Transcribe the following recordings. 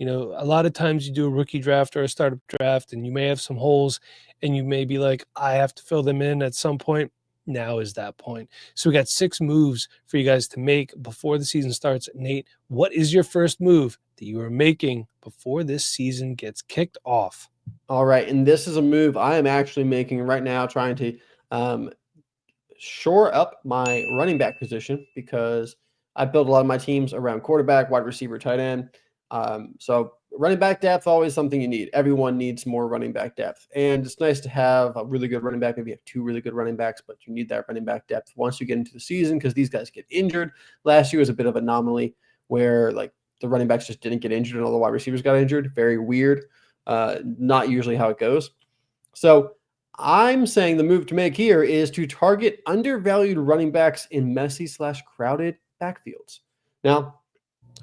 A lot of times you do a rookie draft or a startup draft and you may have some holes and you may be like, I have to fill them in at some point. Now is that point. So we got 6 moves for you guys to make before the season starts. Nate, what is your first move that you are making before this season gets kicked off? All right, and this is a move I am actually making right now, trying to um, shore up my running back position because I built a lot of my teams around quarterback, wide receiver, tight end. So running back depth, always something you need. Everyone needs more running back depth. And it's nice to have a really good running back. Maybe you have 2 really good running backs, but you need that running back depth once you get into the season because these guys get injured. Last year was a bit of an anomaly where like the running backs just didn't get injured and all the wide receivers got injured. Very weird. Not usually how it goes. So I'm saying the move to make here is to target undervalued running backs in messy/crowded backfields. Now,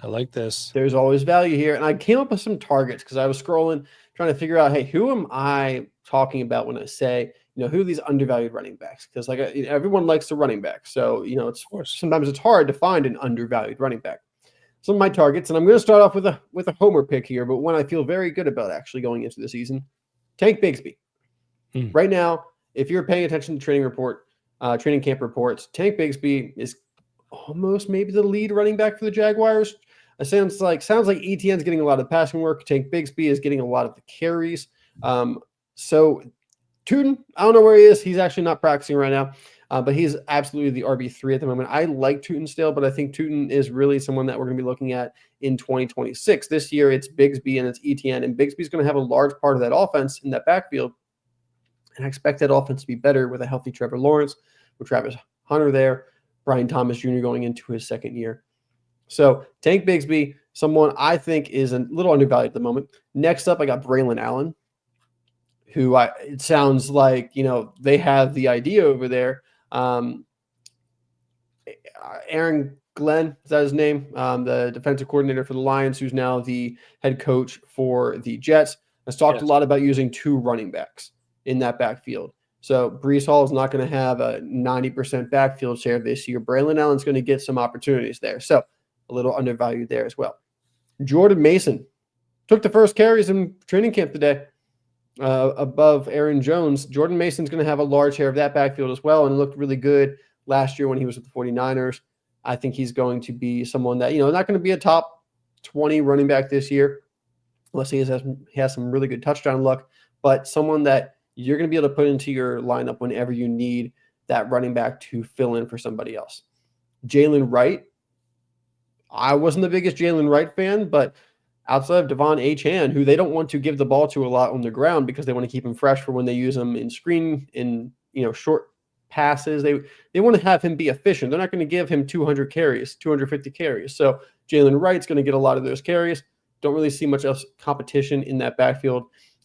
I like this. there's always value here. And I came up with some targets because I was scrolling, trying to figure out, hey, who am I talking about when I say, who are these undervalued running backs? Because like everyone likes the running back. So, it's sometimes it's hard to find an undervalued running back. Some of my targets, and I'm going to start off with a homer pick here, but one I feel very good about actually going into the season. Tank Bigsby. Right now, if you're paying attention to training camp reports, Tank Bigsby is almost maybe the lead running back for the Jaguars. It sounds like ETN's getting a lot of passing work. Tank Bigsby is getting a lot of the carries. So Tootin, I don't know where he is. He's actually not practicing right now, but he's absolutely the RB3 at the moment. I like Tootin still, but I think Tootin is really someone that we're going to be looking at in 2026. This year, it's Bigsby and it's ETN, and Bigsby's going to have a large part of that offense in that backfield. And I expect that offense to be better with a healthy Trevor Lawrence, with Travis Hunter there, Brian Thomas Jr. going into his second year. So Tank Bigsby, someone I think is a little undervalued at the moment. Next up, I got Braylon Allen, who it sounds like, they have the idea over there. Aaron Glenn, is that his name? The defensive coordinator for the Lions, who's now the head coach for the Jets, has talked a lot about using 2 running backs in that backfield. So Breece Hall is not going to have a 90% backfield share this year. Braylon Allen's going to get some opportunities there. So a little undervalued there as well. Jordan Mason took the first carries in training camp today above Aaron Jones. Jordan Mason's going to have a large share of that backfield as well and looked really good last year when he was with the 49ers. I think he's going to be someone that, not going to be a top 20 running back this year unless he has some really good touchdown luck, but someone that you're going to be able to put into your lineup whenever you need that running back to fill in for somebody else. Jalen Wright. I wasn't the biggest Jalen Wright fan, but outside of Devon Achane, who they don't want to give the ball to a lot on the ground because they want to keep him fresh for when they use him in short passes. They want to have him be efficient. They're not going to give him 200 carries, 250 carries. So Jalen Wright's going to get a lot of those carries. Don't really see much else competition in that backfield.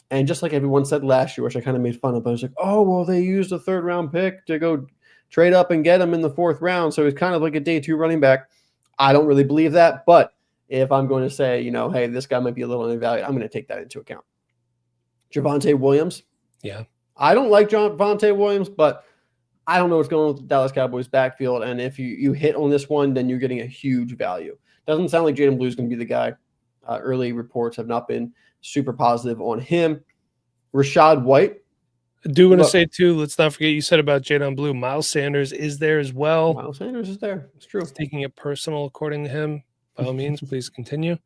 And just like everyone said last year, which I kind of made fun of, I was like, oh, well, they used a 3rd-round pick to go trade up and get him in the 4th round. So he's kind of like a day 2 running back. I don't really believe that. But if I'm going to say, hey, this guy might be a little undervalued, I'm going to take that into account. Javonte Williams. Yeah. I don't like Javonte Williams, but I don't know what's going on with the Dallas Cowboys backfield. And if you hit on this one, then you're getting a huge value. Doesn't sound like Jaden Blue is going to be the guy. Early reports have not been super positive on him. Rashad White. I do want to say, too, let's not forget you said about Jadon Blue. Miles Sanders is there as well. Miles Sanders is there. It's true. He's taking it personal, according to him. By all means, please continue.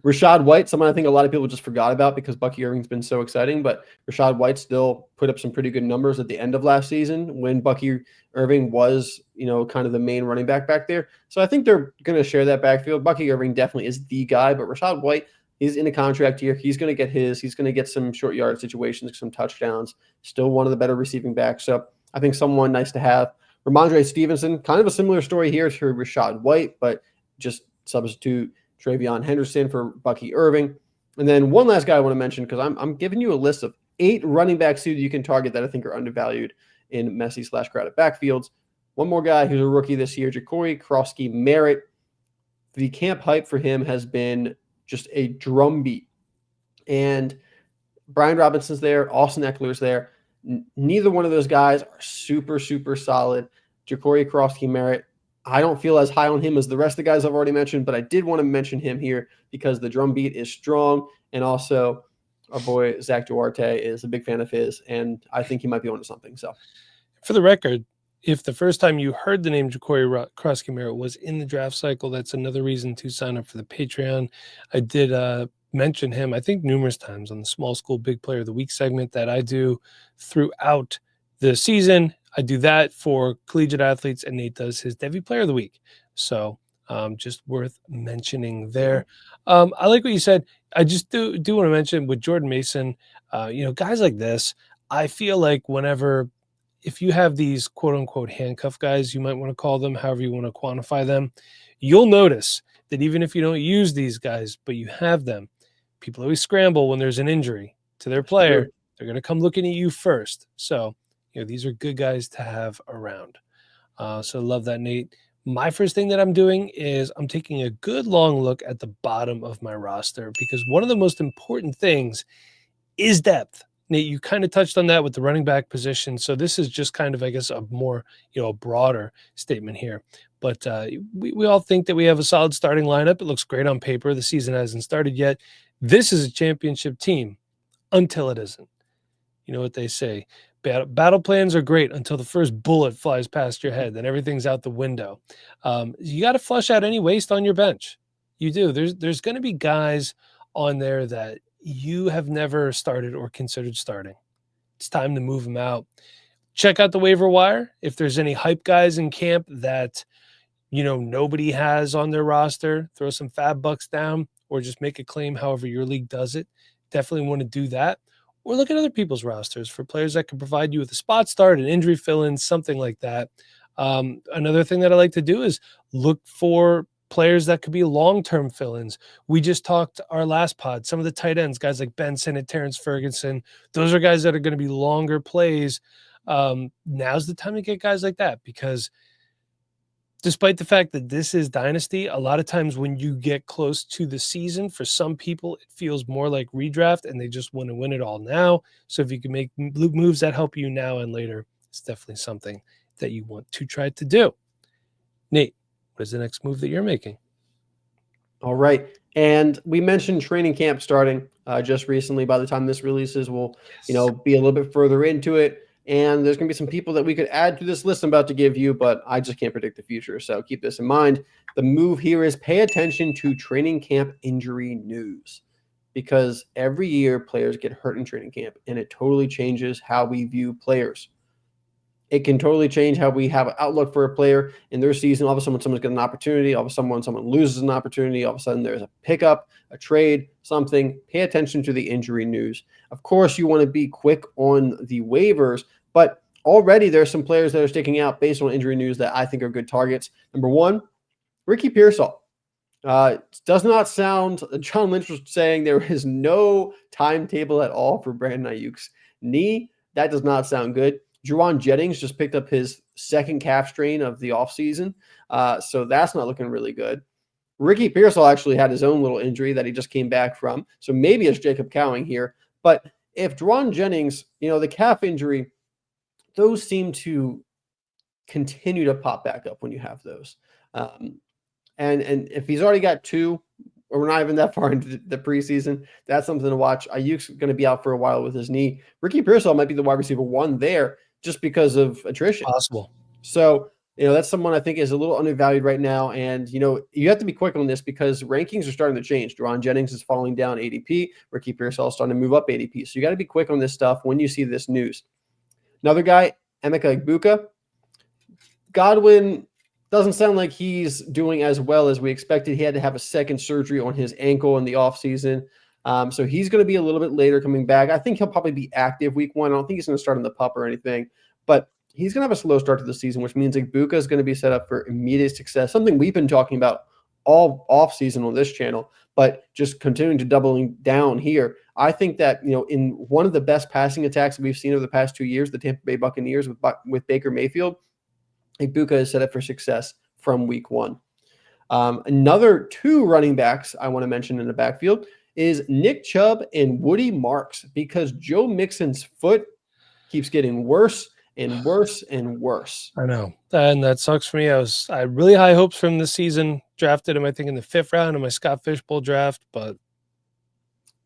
Rashad White, someone I think a lot of people just forgot about because Bucky Irving's been so exciting, but Rashad White still put up some pretty good numbers at the end of last season when Bucky Irving was, kind of the main running back there. So I think they're going to share that backfield. Bucky Irving definitely is the guy, but Rashad White, he's in a contract year. He's going to get he's going to get some short yard situations, some touchdowns, still one of the better receiving backs. So I think someone nice to have. Ramondre Stevenson, kind of a similar story here to Rashad White, but just substitute Travion Henderson for Bucky Irving. And then one last guy I want to mention, because I'm giving you a list of 8 running backs who you can target that I think are undervalued in messy/crowded backfields. One more guy who's a rookie this year, Ja'Cory Krosky-Merritt. The camp hype for him has been just a drumbeat. And Brian Robinson's there, Austin Eckler's there. Neither one of those guys are super, super solid. Ja'Cory Krosky-Merritt, I don't feel as high on him as the rest of the guys I've already mentioned, but I did want to mention him here because the drum beat is strong. And also, our boy Zach Duarte is a big fan of his, and I think he might be onto something. So, For the record, if the first time you heard the name Ja'Cory Krosky-Merritt was in the draft cycle, that's another reason to sign up for the Patreon. I did mention him, I think, numerous times on the Small School Big Player of the Week segment that I do throughout the season. I do that for collegiate athletes, and Nate does his Devy Player of the Week. So just worth mentioning there. I like what you said. I just do want to mention with Jordan Mason, guys like this, I feel like whenever – if you have these quote unquote handcuff guys, you might want to call them, however you want to quantify them, you'll notice that even if you don't use these guys, but you have them, people always scramble when there's an injury to their player. true. They're going to come looking at you first. So, these are good guys to have around. So love that, Nate. My first thing that I'm doing is I'm taking a good long look at the bottom of my roster because one of the most important things is depth. Nate, you kind of touched on that with the running back position. So this is just kind of, I guess, a more, a broader statement here. But we all think that we have a solid starting lineup. It looks great on paper. The season hasn't started yet. This is a championship team until it isn't. You know what they say. Battle plans are great until the first bullet flies past your head. Then everything's out the window. You got to flush out any waste on your bench. You do. There's going to be guys on there that you have never started or considered starting. It's time to move them out. Check out the waiver wire. If there's any hype guys in camp that, nobody has on their roster, throw some fab bucks down or just make a claim however your league does it. Definitely want to do that. Or look at other people's rosters for players that can provide you with a spot start, an injury fill-in, something like that. Another thing that I like to do is look for players that could be long-term fill-ins. We just talked our last pod, some of the tight ends, guys like Benson and Terrence Ferguson, those are guys that are going to be longer plays. Now's the time to get guys like that because despite the fact that this is Dynasty, a lot of times when you get close to the season, for some people, it feels more like redraft and they just want to win it all now. So if you can make moves that help you now and later, it's definitely something that you want to try to do. Nate, what is the next move that you're making? All right. And we mentioned training camp starting just recently. By the time this releases, we'll, be a little bit further into it. And there's going to be some people that we could add to this list I'm about to give you, but I just can't predict the future. So keep this in mind. The move here is pay attention to training camp injury news because every year players get hurt in training camp and it totally changes how we view players. It can totally change how we have an outlook for a player in their season. All of a sudden, someone's got an opportunity. All of a sudden, when someone loses an opportunity, all of a sudden there's a pickup, a trade, something. Pay attention to the injury news. Of course, you want to be quick on the waivers, but already there's some players that are sticking out based on injury news that I think are good targets. Number one, Ricky Pearsall. Does not sound, John Lynch was saying there is no timetable at all for Brandon Ayuk's knee. That does not sound good. Juwan Jennings just picked up his second calf strain of the offseason, so that's not looking really good. Ricky Pearsall actually had his own little injury that he just came back from, so maybe it's Jacob Cowing here. But if Juwan Jennings, the calf injury, those seem to continue to pop back up when you have those. And if he's already got two, or we're not even that far into the preseason, that's something to watch. Ayuk's going to be out for a while with his knee. Ricky Pearsall might be the wide receiver one there just because of attrition. Possible. So, that's someone I think is a little undervalued right now. And, you have to be quick on this because rankings are starting to change. Juwan Jennings is falling down ADP. Ricky Pearsall is starting to move up ADP. So you got to be quick on this stuff when you see this news. Another guy, Emeka Egbuka. Godwin doesn't sound like he's doing as well as we expected. He had to have a second surgery on his ankle in the offseason. So he's going to be a little bit later coming back. I think he'll probably be active week one. I don't think he's going to start on the pup or anything, but he's going to have a slow start to the season, which means Egbuka is going to be set up for immediate success, something we've been talking about all offseason on this channel, but just continuing to doubling down here. I think that, in one of the best passing attacks that we've seen over the past 2 years, the Tampa Bay Buccaneers with Baker Mayfield, Egbuka is set up for success from week one. Another two running backs I want to mention in the backfield is Nick Chubb and Woody Marks because Joe Mixon's foot keeps getting worse and worse and worse. I know. And that sucks for me. I had really high hopes from this season. Drafted him, I think, in the 5th round of my Scott Fishbowl draft, but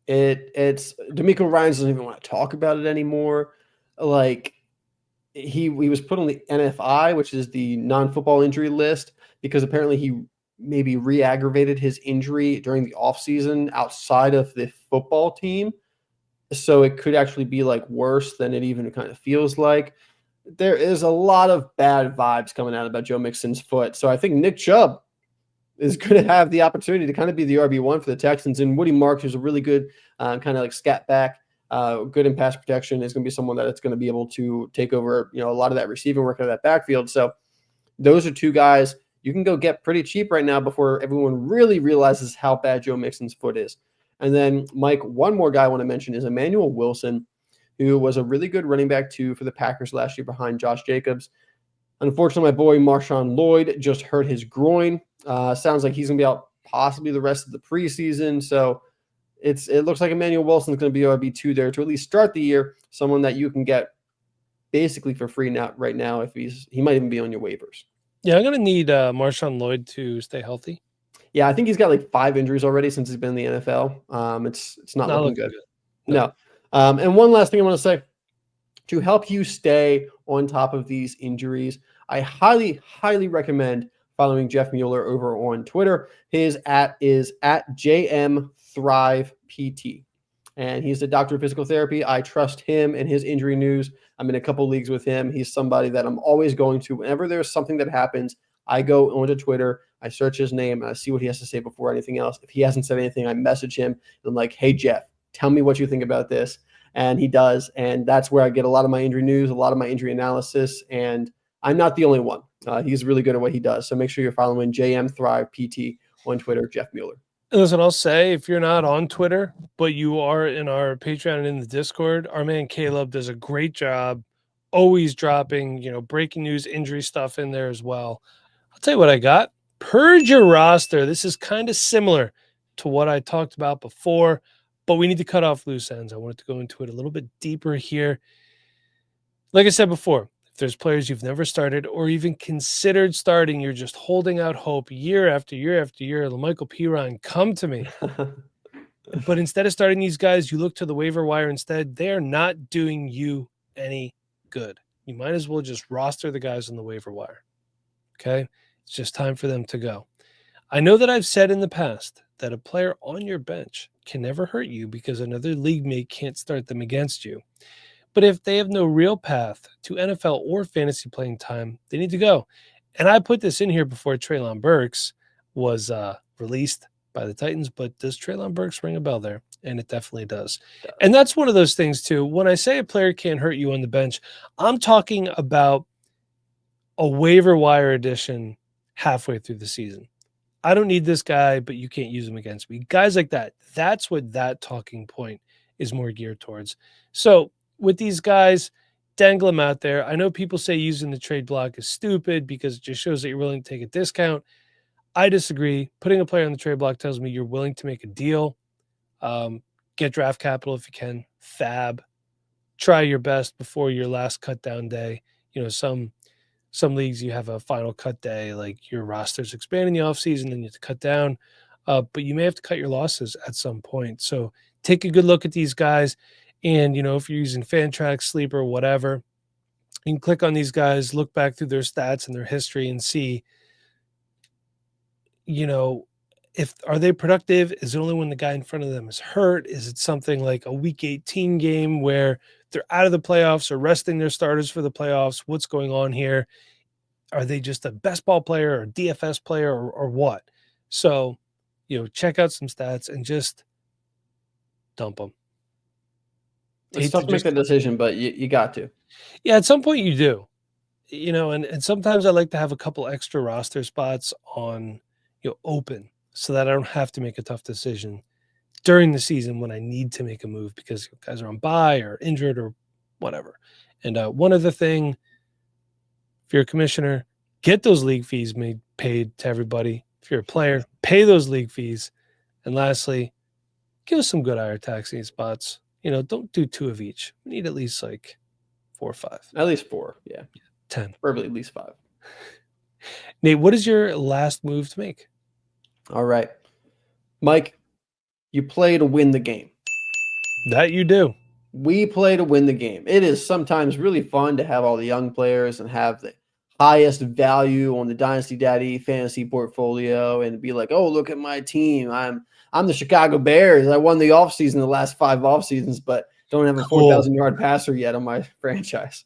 it's D'Amico Ryans doesn't even want to talk about it anymore. Like he was put on the NFI, which is the non-football injury list, because apparently he maybe re-aggravated his injury during the offseason outside of the football team. So it could actually be like worse than it even kind of feels like. There is a lot of bad vibes coming out about Joe Mixon's foot. So I think Nick Chubb is going to have the opportunity to kind of be the RB1 for the Texans. And Woody Marks, who's a really good kind of like scat back, good in pass protection, is going to be someone that it's going to be able to take over, a lot of that receiving work out of that backfield. So those are two guys you can go get pretty cheap right now before everyone really realizes how bad Joe Mixon's foot is. And then, Mike, one more guy I want to mention is Emmanuel Wilson, who was a really good running back too for the Packers last year behind Josh Jacobs. Unfortunately, my boy Marshawn Lloyd just hurt his groin. Sounds like he's going to be out possibly the rest of the preseason. So it looks like Emmanuel Wilson's going to be RB2 there to at least start the year, someone that you can get basically for free now right now if he might even be on your waivers. Yeah, I'm going to need Marshawn Lloyd to stay healthy. Yeah, I think he's got like 5 injuries already since he's been in the NFL. It's not looking good. No. And one last thing I want to say, to help you stay on top of these injuries, I highly, highly recommend following Jeff Mueller over on Twitter. His is at JMThrivePT. And he's the doctor of physical therapy. I trust him and his injury news. I'm in a couple leagues with him. He's somebody that I'm always going to. Whenever there's something that happens, I go onto Twitter, I search his name, and I see what he has to say before anything else. If he hasn't said anything, I message him. And I'm like, hey, Jeff, tell me what you think about this. And he does. And that's where I get a lot of my injury news, a lot of my injury analysis. And I'm not the only one. He's really good at what he does. So make sure you're following JMThrivePT on Twitter, Jeff Mueller. Listen, I'll say, if you're not on Twitter, but you are in our Patreon and in the Discord, our man Caleb does a great job, always dropping, breaking news, injury stuff in there as well. I'll tell you what I got. Purge Your Roster. This is kind of similar to what I talked about before, but we need to cut off loose ends. I wanted to go into it a little bit deeper here. Like I said before, if there's players you've never started or even considered starting, you're just holding out hope year after year after year. LaMichael Pirine, come to me. But instead of starting these guys, you look to the waiver wire instead. They are not doing you any good. You might as well just roster the guys on the waiver wire. Okay? It's just time for them to go. I know that I've said in the past that a player on your bench can never hurt you because another league mate can't start them against you. But if they have no real path to NFL or fantasy playing time, they need to go. And I put this in here before Treylon Burks was released by the Titans, but does Treylon Burks ring a bell there? And it definitely does. And that's one of those things too. When I say a player can't hurt you on the bench, I'm talking about a waiver wire addition halfway through the season. I don't need this guy, but you can't use him against me. Guys like that, that's what that talking point is more geared towards. So with these guys, dangle them out there. I know people say using the trade block is stupid because it just shows that you're willing to take a discount. I disagree. Putting a player on the trade block tells me you're willing to make a deal. Get draft capital if you can. Fab. Try your best before your last cut down day. Some leagues you have a final cut day, like your roster's expanding the offseason, then you have to cut down. But you may have to cut your losses at some point. So take a good look at these guys. And, if you're using Fantrax, Sleeper, whatever, you can click on these guys, look back through their stats and their history and see, if are they productive? Is it only when the guy in front of them is hurt? Is it something like a week 18 game where they're out of the playoffs or resting their starters for the playoffs? What's going on here? Are they just a best ball player or DFS player or what? So, check out some stats and just dump them. It's tough to make that decision, but you got to. Yeah, at some point you do. And sometimes I like to have a couple extra roster spots on, open so that I don't have to make a tough decision during the season when I need to make a move because guys are on bye or injured or whatever. And one other thing, if you're a commissioner, get those league fees paid to everybody. If you're a player, pay those league fees. And lastly, give us some good IR taxing spots. Don't do 2 of each. We need at least like 4 or 5. At least 4. Yeah. 10. Preferably at least 5. Nate, what is your last move to make? All right. Mike, you play to win the game. That you do. We play to win the game. It is sometimes really fun to have all the young players and have the highest value on the Dynasty Daddy fantasy portfolio and be like, oh, look at my team. I'm the Chicago Bears. I won the offseason the last 5 off seasons, but don't have a 4,000-yard passer yet on my franchise.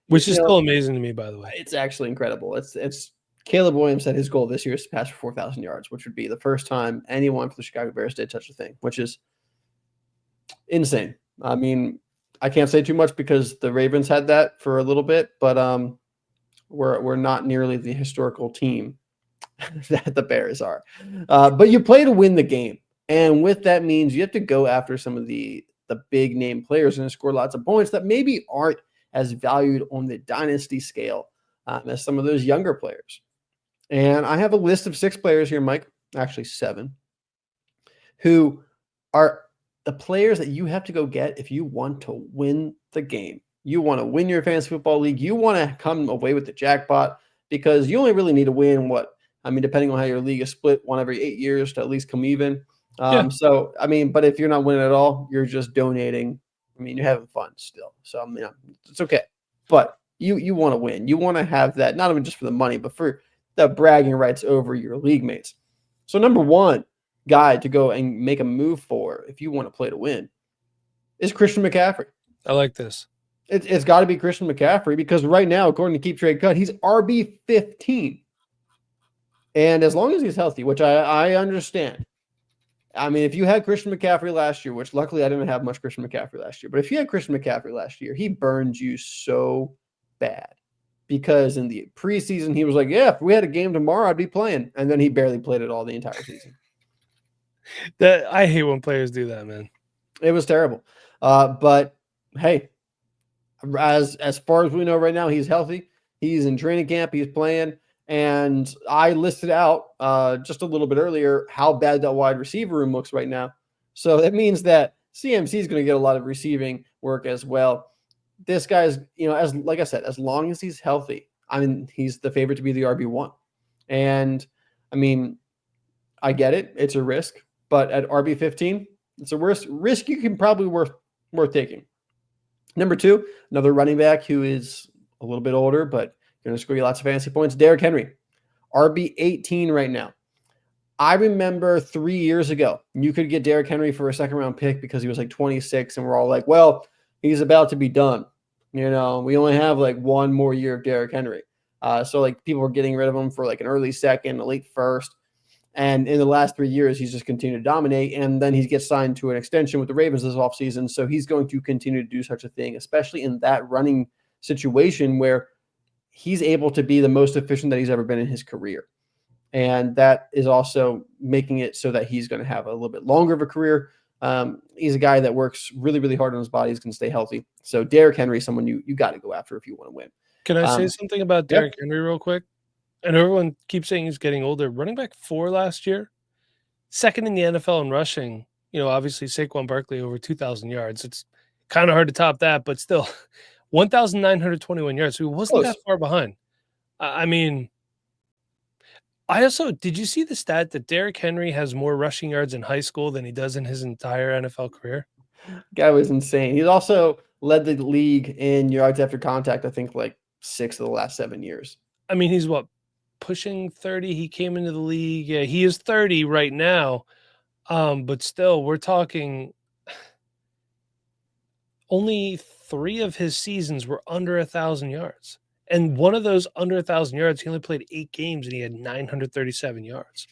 Which is still amazing to me, by the way. It's actually incredible. It's Caleb Williams said his goal this year is to pass for 4,000 yards, which would be the first time anyone for the Chicago Bears did such a thing, which is insane. I mean, I can't say too much because the Ravens had that for a little bit, but we're not nearly the historical team that the Bears are. But you play to win the game, and with that means you have to go after some of the big name players and score lots of points that maybe aren't as valued on the dynasty scale as some of those younger players. And I have a list of 6 players here, Mike, actually 7, who are the players that you have to go get if you want to win the game. You want to win your fantasy football league. You want to come away with the jackpot because you only really need to win depending on how your league is split, 1 every 8 years to at least come even. So, but if you're not winning at all, you're just donating. You're having fun still. So, it's okay. But you want to win. You want to have that, not even just for the money, but for the bragging rights over your league mates. So, number 1 guy to go and make a move for if you want to play to win is Christian McCaffrey. I like this. It's got to be Christian McCaffrey because right now, according to Keep Trade Cut, he's RB 15. And as long as he's healthy, which I understand. If you had Christian McCaffrey last year, which luckily I didn't have much Christian McCaffrey last year, but if you had Christian McCaffrey last year, he burned you so bad because in the preseason, he was like, yeah, if we had a game tomorrow, I'd be playing. And then he barely played it all the entire season. I hate when players do that, man. It was terrible. But hey, as far as we know right now, he's healthy. He's in training camp. He's playing. And I listed out just a little bit earlier how bad that wide receiver room looks right now. So that means that CMC is going to get a lot of receiving work as well. This guy's, like I said, as long as he's healthy, he's the favorite to be the RB1. And I get it. It's a risk. But at RB15, it's a risk you can probably worth taking. Number 2, another running back who is a little bit older, but going to score you lots of fantasy points, Derrick Henry, RB18 right now. I remember 3 years ago, you could get Derrick Henry for a second-round pick because he was like 26, and we're all like, well, he's about to be done. We only have like 1 more year of Derrick Henry. So like people were getting rid of him for like an early second, a late first. And in the last 3 years, he's just continued to dominate. And then he gets signed to an extension with the Ravens this offseason. So he's going to continue to do such a thing, especially in that running situation where he's able to be the most efficient that he's ever been in his career. And that is also making it so that he's going to have a little bit longer of a career. He's a guy that works really, really hard on his body. He's going to stay healthy. So Derrick Henry is someone you got to go after if you want to win. Can I say something about Derrick Henry real quick? And everyone keeps saying he's getting older. Running back 4 last year, 2nd in the NFL in rushing. Obviously Saquon Barkley over 2,000 yards. It's kind of hard to top that, but still 1,921 yards. So he wasn't that far behind. Did you see the stat that Derrick Henry has more rushing yards in high school than he does in his entire NFL career? Guy was insane. He's also led the league in yards after contact, I think like 6 of the last 7 years. He's pushing 30. He came into the league. Yeah, he is 30 right now. But still, we're talking only 3 of his seasons were under 1,000 yards. And one of those under 1,000 yards, he only played 8 games and he had 937 yards.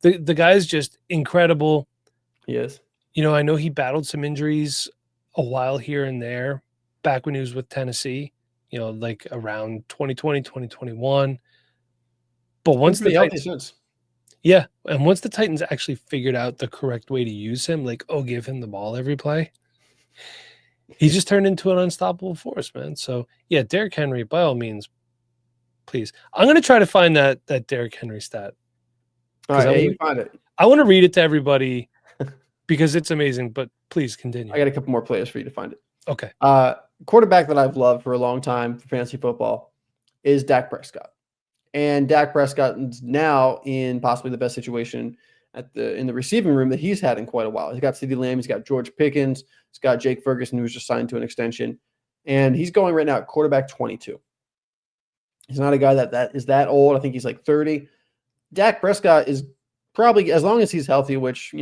The guy's just incredible. He is. I know he battled some injuries a while here and there back when he was with Tennessee, like around 2020, 2021. But once the Titans, and once the Titans actually figured out the correct way to use him, like, give him the ball every play, he just turned into an unstoppable force, man. So, yeah, Derrick Henry, by all means, please. I'm going to try to find that Derrick Henry stat. All right, you find it. I want to read it to everybody because it's amazing, but please continue. I got a couple more players for you to find it. Okay. quarterback that I've loved for a long time for fantasy football is Dak Prescott. And Dak Prescott is now in possibly the best situation in the receiving room that he's had in quite a while. He's got CeeDee Lamb, he's got George Pickens, he's got Jake Ferguson, who was just signed to an extension, and he's going right now at quarterback 22. He's not a guy that is that old. I think he's like 30. Dak Prescott is probably, as long as he's healthy, which,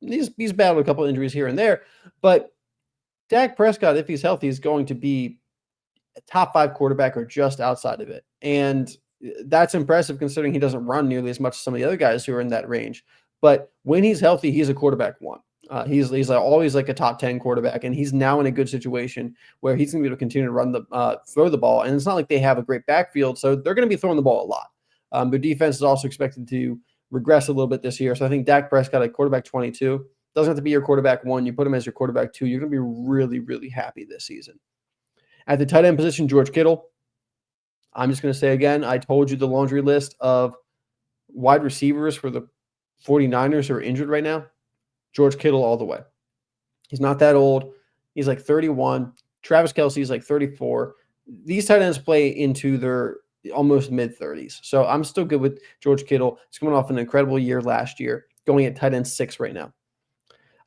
he's battled a couple of injuries here and there, but Dak Prescott, if he's healthy, is going to be a top 5 quarterback or just outside of it. And that's impressive considering he doesn't run nearly as much as some of the other guys who are in that range. But when he's healthy, he's a quarterback 1. He's always like a top 10 quarterback, and he's now in a good situation where he's going to be able to continue to throw the ball. And it's not like they have a great backfield, so they're going to be throwing the ball a lot. Their defense is also expected to regress a little bit this year. So I think Dak Prescott at quarterback 22 doesn't have to be your quarterback 1. You put him as your quarterback 2. You're going to be really, really happy this season. At the tight end position, George Kittle. I'm just going to say again, I told you the laundry list of wide receivers for the 49ers who are injured right now. George Kittle all the way. He's not that old. He's like 31. Travis Kelce is like 34. These tight ends play into their almost mid-30s. So I'm still good with George Kittle. He's coming off an incredible year last year, going at tight end 6 right now.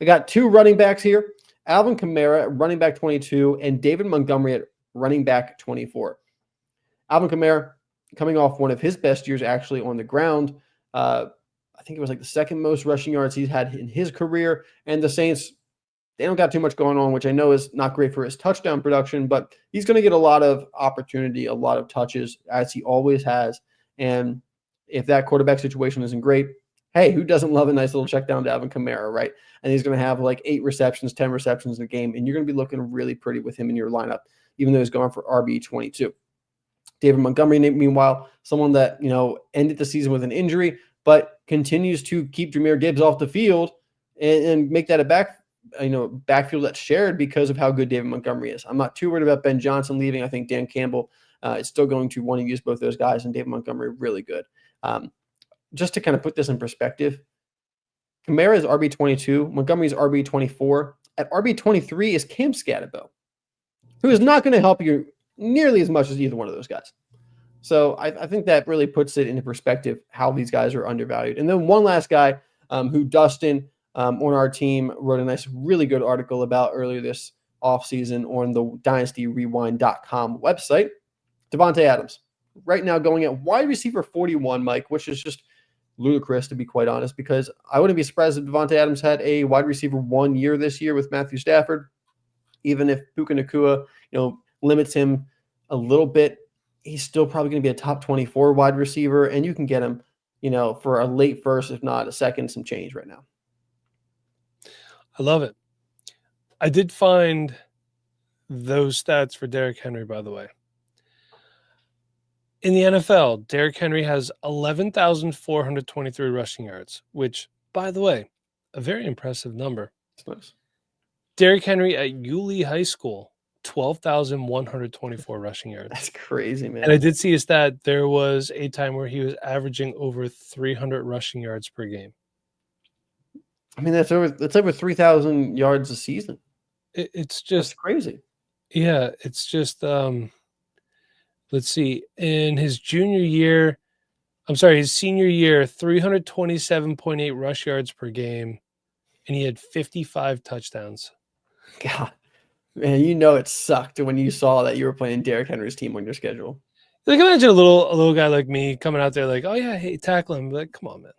I got 2 running backs here. Alvin Kamara, running back 22, and David Montgomery at running back 24. Alvin Kamara coming off one of his best years actually on the ground. I think it was like the second most rushing yards he's had in his career. And the Saints, they don't got too much going on, which I know is not great for his touchdown production, but he's going to get a lot of opportunity, a lot of touches, as he always has. And if that quarterback situation isn't great, hey, who doesn't love a nice little check down to Alvin Kamara, right? And he's going to have like 8 receptions, 10 receptions in a game, and you're going to be looking really pretty with him in your lineup, even though he's going for RB22. David Montgomery, meanwhile, someone that, ended the season with an injury, but continues to keep Jahmyr Gibbs off the field and make that a backfield that's shared because of how good David Montgomery is. I'm not too worried about Ben Johnson leaving. I think Dan Campbell is still going to want to use both those guys, and David Montgomery really good. Just to kind of put this in perspective, Kamara is RB22, Montgomery's RB24. At RB23 is Cam Scatterbo, who is not going to help you nearly as much as either one of those guys. So I think that really puts it into perspective how these guys are undervalued. And then one last guy who Dustin on our team wrote a nice, really good article about earlier this offseason on the dynastyrewind.com website, Davante Adams. Right now going at wide receiver 41, Mike, which is just ludicrous, to be quite honest, because I wouldn't be surprised if Davante Adams had a wide receiver 1 year this year with Matthew Stafford, even if Puka Nacua, limits him a little bit. He's still probably going to be a top 24 wide receiver, and you can get him, for a late first, if not a second, some change right now. I love it. I did find those stats for Derrick Henry, by the way. In the NFL, Derrick Henry has 11,423 rushing yards, which, by the way, a very impressive number. That's nice. Derrick Henry at Yulee High School, 12,124 rushing yards. That's crazy, man. And I did see a stat. There was a time where he was averaging over 300 rushing yards per game. I mean, that's over 3,000 yards a season. It's just that's crazy. Yeah, it's just let's see. In his senior year, 327.8 rush yards per game, and he had 55 touchdowns. God. Man, it sucked when you saw that you were playing Derrick Henry's team on your schedule. Like, imagine a little guy like me coming out there like, oh yeah, hey, tackle him. Like, come on, man.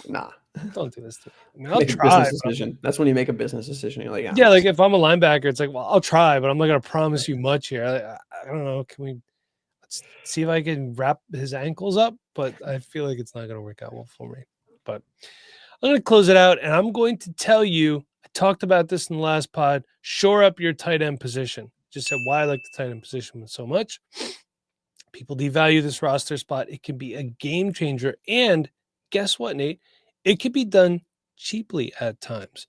Nah. Don't do this to me. I mean, I'll make try. A business decision. That's when you make a business decision. You're like, yeah, like if I'm a linebacker, it's like, well, I'll try, but I'm not going to promise you much here. I don't know. Let's see if I can wrap his ankles up, but I feel like it's not going to work out well for me. But I'm going to close it out, and I'm going to tell you, I talked about this in the last pod, shore up your tight end position. Just said why I like the tight end position so much. People devalue this roster spot. It can be a game changer. And guess what, Nate? It can be done cheaply at times.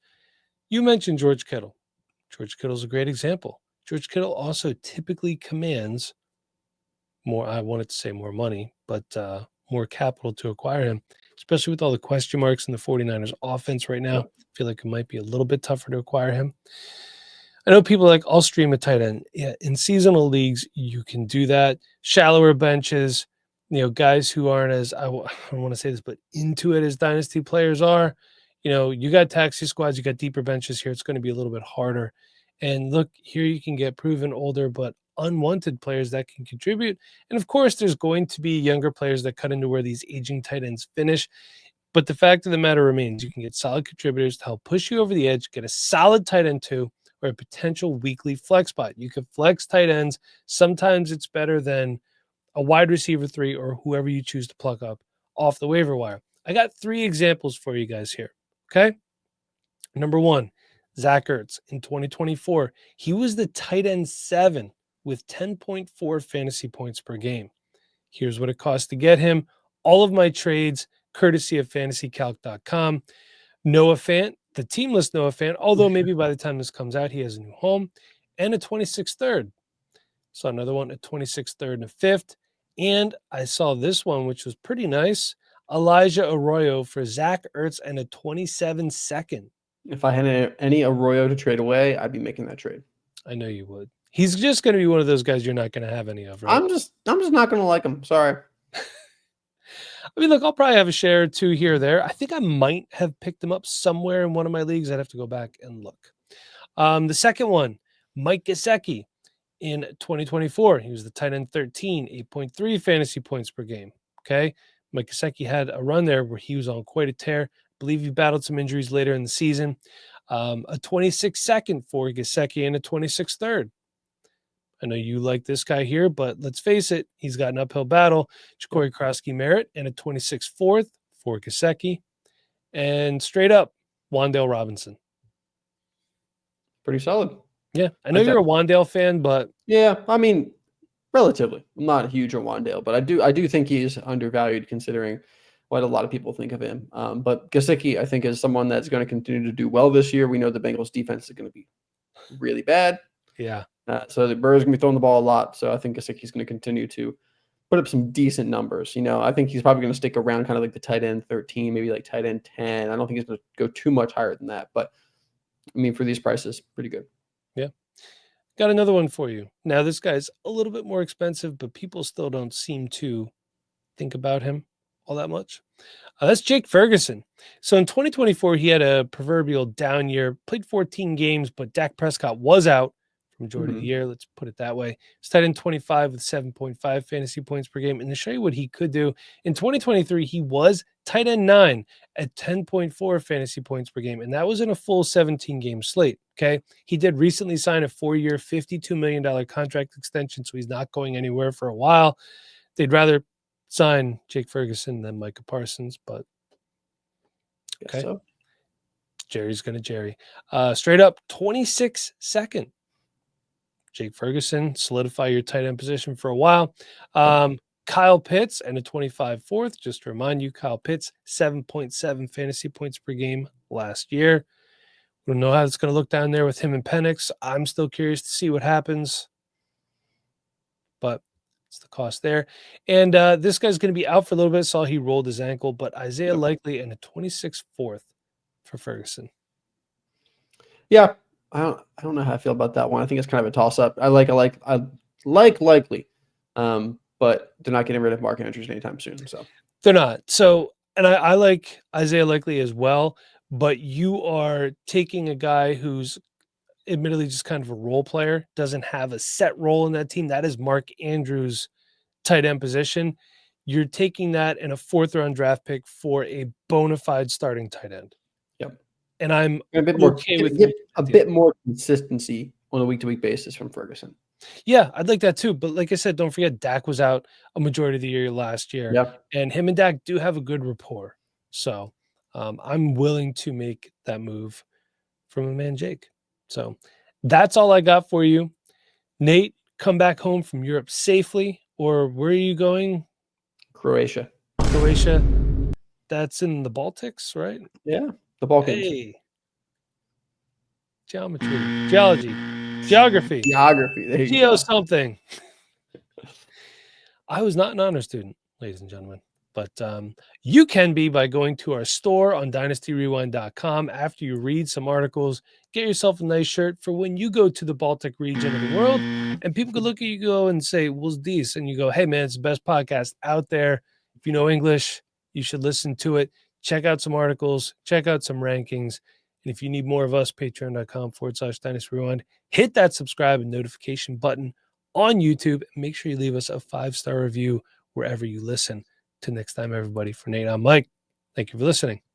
You mentioned George Kittle. George Kittle's a great example. George Kittle also typically commands more, I wanted to say more money, but more capital to acquire him, especially with all the question marks in the 49ers offense right now. I feel like it might be a little bit tougher to acquire him. I know people are like, I'll stream a tight end. Yeah, in seasonal leagues, you can do that. Shallower benches, guys who aren't as, I don't want to say this, but into it as dynasty players are. You got taxi squads, you got deeper benches here. It's going to be a little bit harder. And look, here you can get proven older, but unwanted players that can contribute. And of course, there's going to be younger players that cut into where these aging tight ends finish. But the fact of the matter remains, you can get solid contributors to help push you over the edge, get a solid tight end too, or a potential weekly flex spot. You can flex tight ends. Sometimes it's better than a wide receiver 3 or whoever you choose to pluck up off the waiver wire. I got 3 examples for you guys here. Okay. Number 1, Zach Ertz in 2024. He was the tight end 7 with 10.4 fantasy points per game. Here's what it costs to get him. All of my trades, courtesy of fantasycalc.com. Noah Fant, the teamless Noah Fant, although maybe by the time this comes out, he has a new home, and a 26th third. So another one, a 26th third and a 5th. And I saw this one, which was pretty nice. Elijah Arroyo for Zach Ertz and a 27 second. If I had any Arroyo to trade away, I'd be making that trade. I know you would. He's just going to be one of those guys you're not going to have any of, right? I'm just not going to like him. Sorry. I mean, look, I'll probably have a share or 2 here or there. I think I might have picked him up somewhere in one of my leagues. I'd have to go back and look. The second one, Mike Gesicki in 2024. He was the tight end 13, 8.3 fantasy points per game. Okay. Mike Gesicki had a run there where he was on quite a tear. I believe he battled some injuries later in the season. A 26 second for Gesicki and a 26 third. I know you like this guy here, but let's face it, he's got an uphill battle. Ja'Cory Krosky-Merritt and a 26 fourth for Gesicki. And straight up, Wan'Dale Robinson. Pretty solid. Yeah, I know you're a Wan'Dale fan, but yeah, I mean, relatively. I'm not a huge on Wan'Dale, but I do think he's undervalued considering what a lot of people think of him. But Gesicki, I think, is someone that's going to continue to do well this year. We know the Bengals defense is going to be really bad. Yeah. So the Burrow's going to be throwing the ball a lot. So I think Gesicki's going to continue to put up some decent numbers. I think he's probably going to stick around kind of like the tight end 13, maybe like tight end 10. I don't think he's going to go too much higher than that. But, I mean, for these prices, pretty good. Yeah. Got another one for you. Now, this guy's a little bit more expensive, but people still don't seem to think about him all that much. That's Jake Ferguson. So in 2024, he had a proverbial down year, played 14 games, but Dak Prescott was out for majority of the year. Let's put it that way. He's tight end 25 with 7.5 fantasy points per game. And to show you what he could do, in 2023, he was tight end 9 at 10.4 fantasy points per game. And that was in a full 17 game slate. Okay. He did recently sign a 4-year, $52 million contract extension. So he's not going anywhere for a while. They'd rather sign Jake Ferguson than Micah Parsons, but okay. So. Jerry's going to Jerry. Straight up 26 second. Jake Ferguson, solidify your tight end position for a while. Kyle Pitts and a 25 fourth. Just to remind you, Kyle Pitts, 7.7 fantasy points per game last year. We don't know how it's going to look down there with him and Penix. I'm still curious to see what happens, but it's the cost there. And this guy's going to be out for a little bit. Saw he rolled his ankle, but Isaiah Likely and a 26 fourth for Ferguson. Yeah, I don't know how I feel about that one. I think it's kind of a toss up. I like Likely, but they're not getting rid of Mark Andrews anytime soon. So they're not. So, and I like Isaiah Likely as well, but you are taking a guy who's admittedly just kind of a role player, doesn't have a set role in that team. That is Mark Andrews' tight end position. You're taking that in a 4th round draft pick for a bona fide starting tight end. Yep. And I'm a bit more consistency on a week-to-week basis from Ferguson. Yeah, I'd like that too. But like I said, don't forget Dak was out a majority of the year last year. Yep. And him and Dak do have a good rapport. So I'm willing to make that move from a man, Jake. So that's all I got for you. Nate, come back home from Europe safely, or where are you going? Croatia. That's in the Baltics, right? Yeah, the Balkans. Hey. Geography. There you Geo something. I was not an honor student, ladies and gentlemen. But you can be by going to our store on dynastyrewind.com. After you read some articles, get yourself a nice shirt for when you go to the Baltic region of the world, and people could look at you go and say, "What's this?" And you go, "Hey man, it's the best podcast out there. If you know English, you should listen to it. Check out some articles, check out some rankings. And if you need more of us, patreon.com/Dynasty Rewind. Hit that subscribe and notification button on YouTube. And make sure you leave us a 5-star review wherever you listen. Till next time, everybody, for Nate, I'm Mike. Thank you for listening.